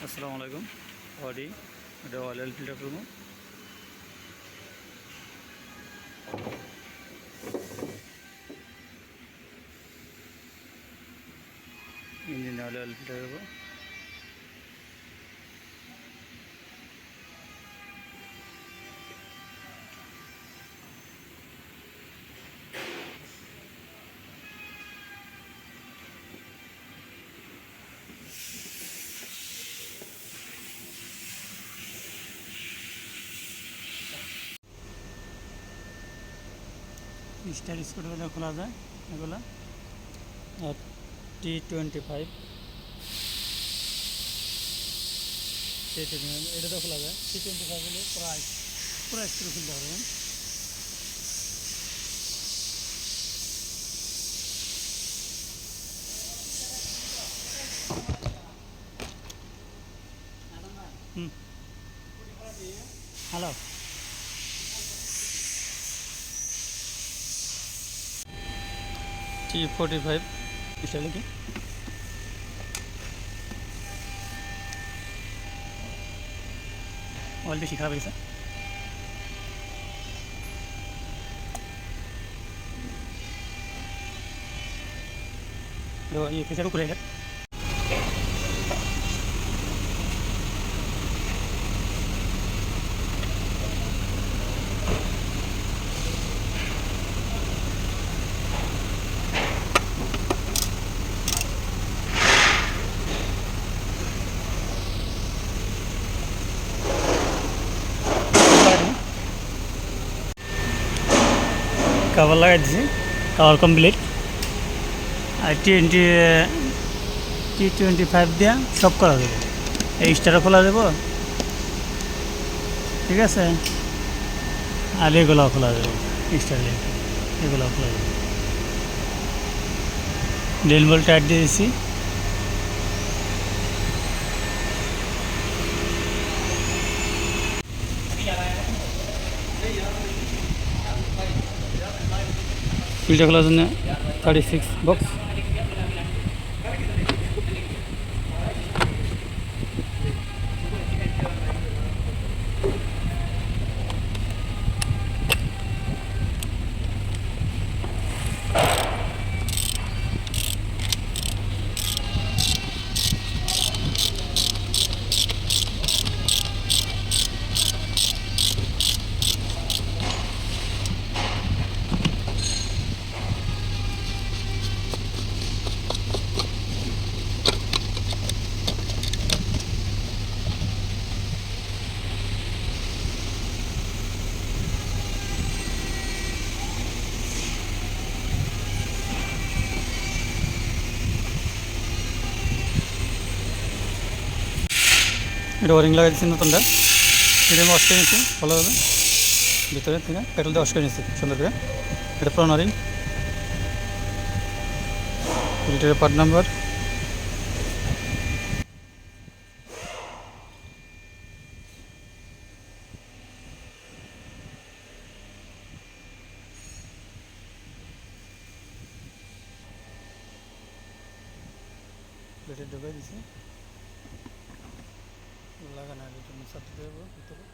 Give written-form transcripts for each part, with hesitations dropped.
আসসালামু আলাইকুম। অডি এটা অয়েল ফিল্টার করবো। ইঞ্জিন অয়েল ফিল্টার করবো। স্টার স্কুটগুলো খোলা যায়, এগুলো আর T25 এটা তো খোলা যায়। T25 হলে পুরো স্ক্রু খুলতে হবে। হ্যালো, T45 স্টাইল কি অয়েল বেশি খারাপ হয়েছে। ये फिर को खुलेगा। कवर लगा दीजिए, कवर कमप्लीट। আর T25 দিয়ে সব করা যাবে। এই স্টারও খোলা দেবো, ঠিক আছে, আর এগুলো খোলা যাবে। স্টার এগুলো খোলা যাবে। ড্রিল বল টাইট দিয়ে দিচ্ছি। ফিল্টার খোলার জন্য 36 বক্স। এটা ওয়ারিং লাগাই দিচ্ছি নতুনটা। এটা আমি ওয়াশ করে নিচ্ছি ভালোভাবে, ভিতরে থেকে পেট্রোল দিয়ে ওয়াশ করে নিচ্ছি সুন্দর করে। এটা পুরোনো ওয়ারিং। ফিল্টারের পার্ট নাম্বার প্লেটে ঢুকাই দিচ্ছি। লাগানো এটা সাথে দেবো ভিতরে।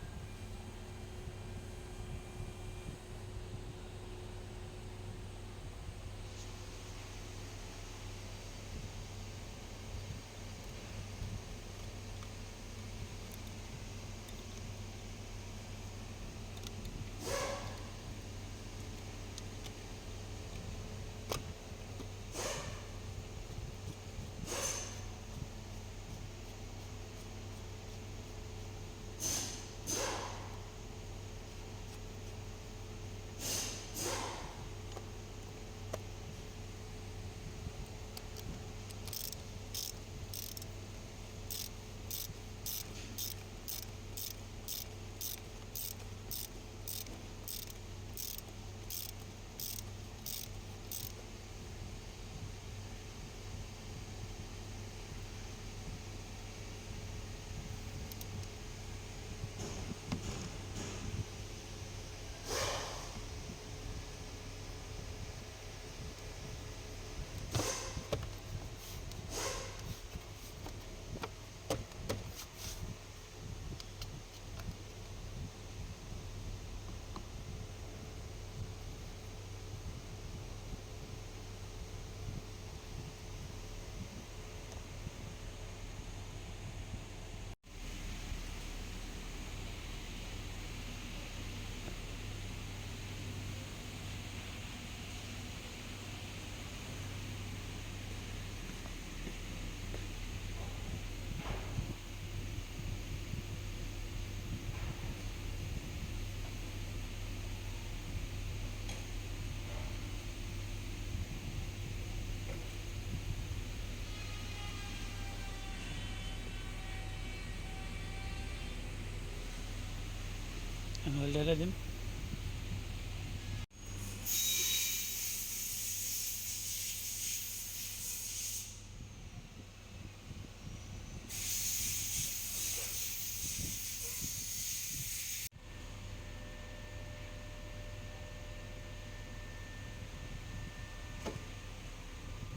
অয়েল ঢেলে দিন।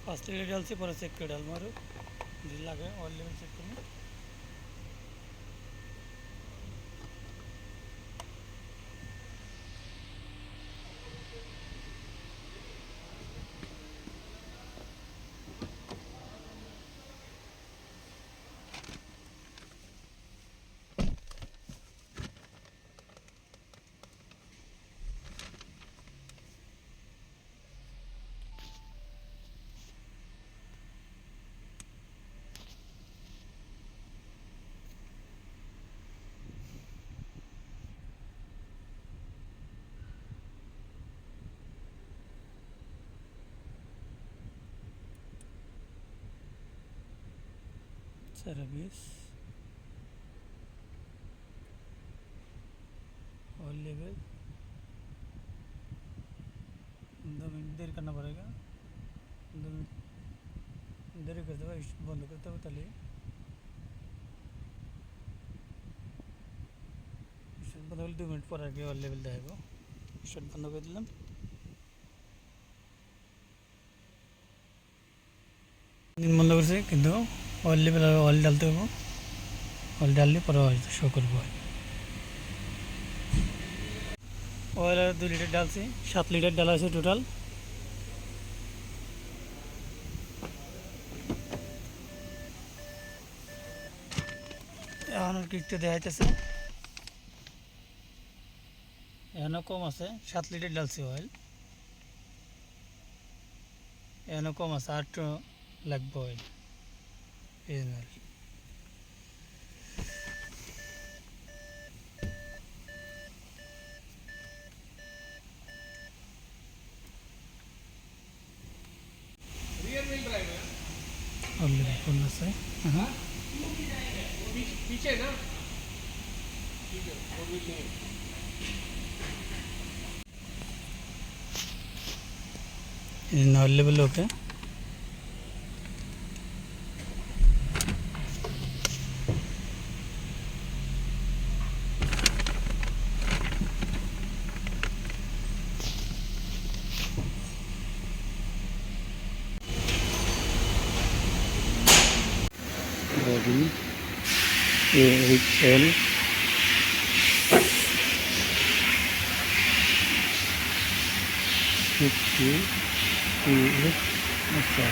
फास्ट लिटर डालছি, পরে চেক করে ডালবো আরও যদি লাগে অয়েল লেভেল চেক করুন। सर्विस ऑयल लेवल 2 मिनट देर करना पड़ेगा। 2 मिनट देर करते हुए बंद करते हुए ताले बंद कर 2 मिनट पर आगे ऑयल लेवल देगा। शट बंद कर दिलाम। बंद कर से किंतु ऑयल लेवल ऑयल डालते हो, ऑयल डालने पर शो कर ऑयल 2 लिटर डालছি, 7 লিটার ডালা আছে টোটাল। এখন কিকতে দেখাইতেছে, এখনো কম আছে। 7 লিটার ডালছি অয়েল, এখনো কম আছে, আর একটু লাগবে অয়েল। ऑलरेडी फुल আছে। हाँ पीछे ना, ठीक है, वो भी नहीं। Oil level okay. Body AHL 50 अच्छा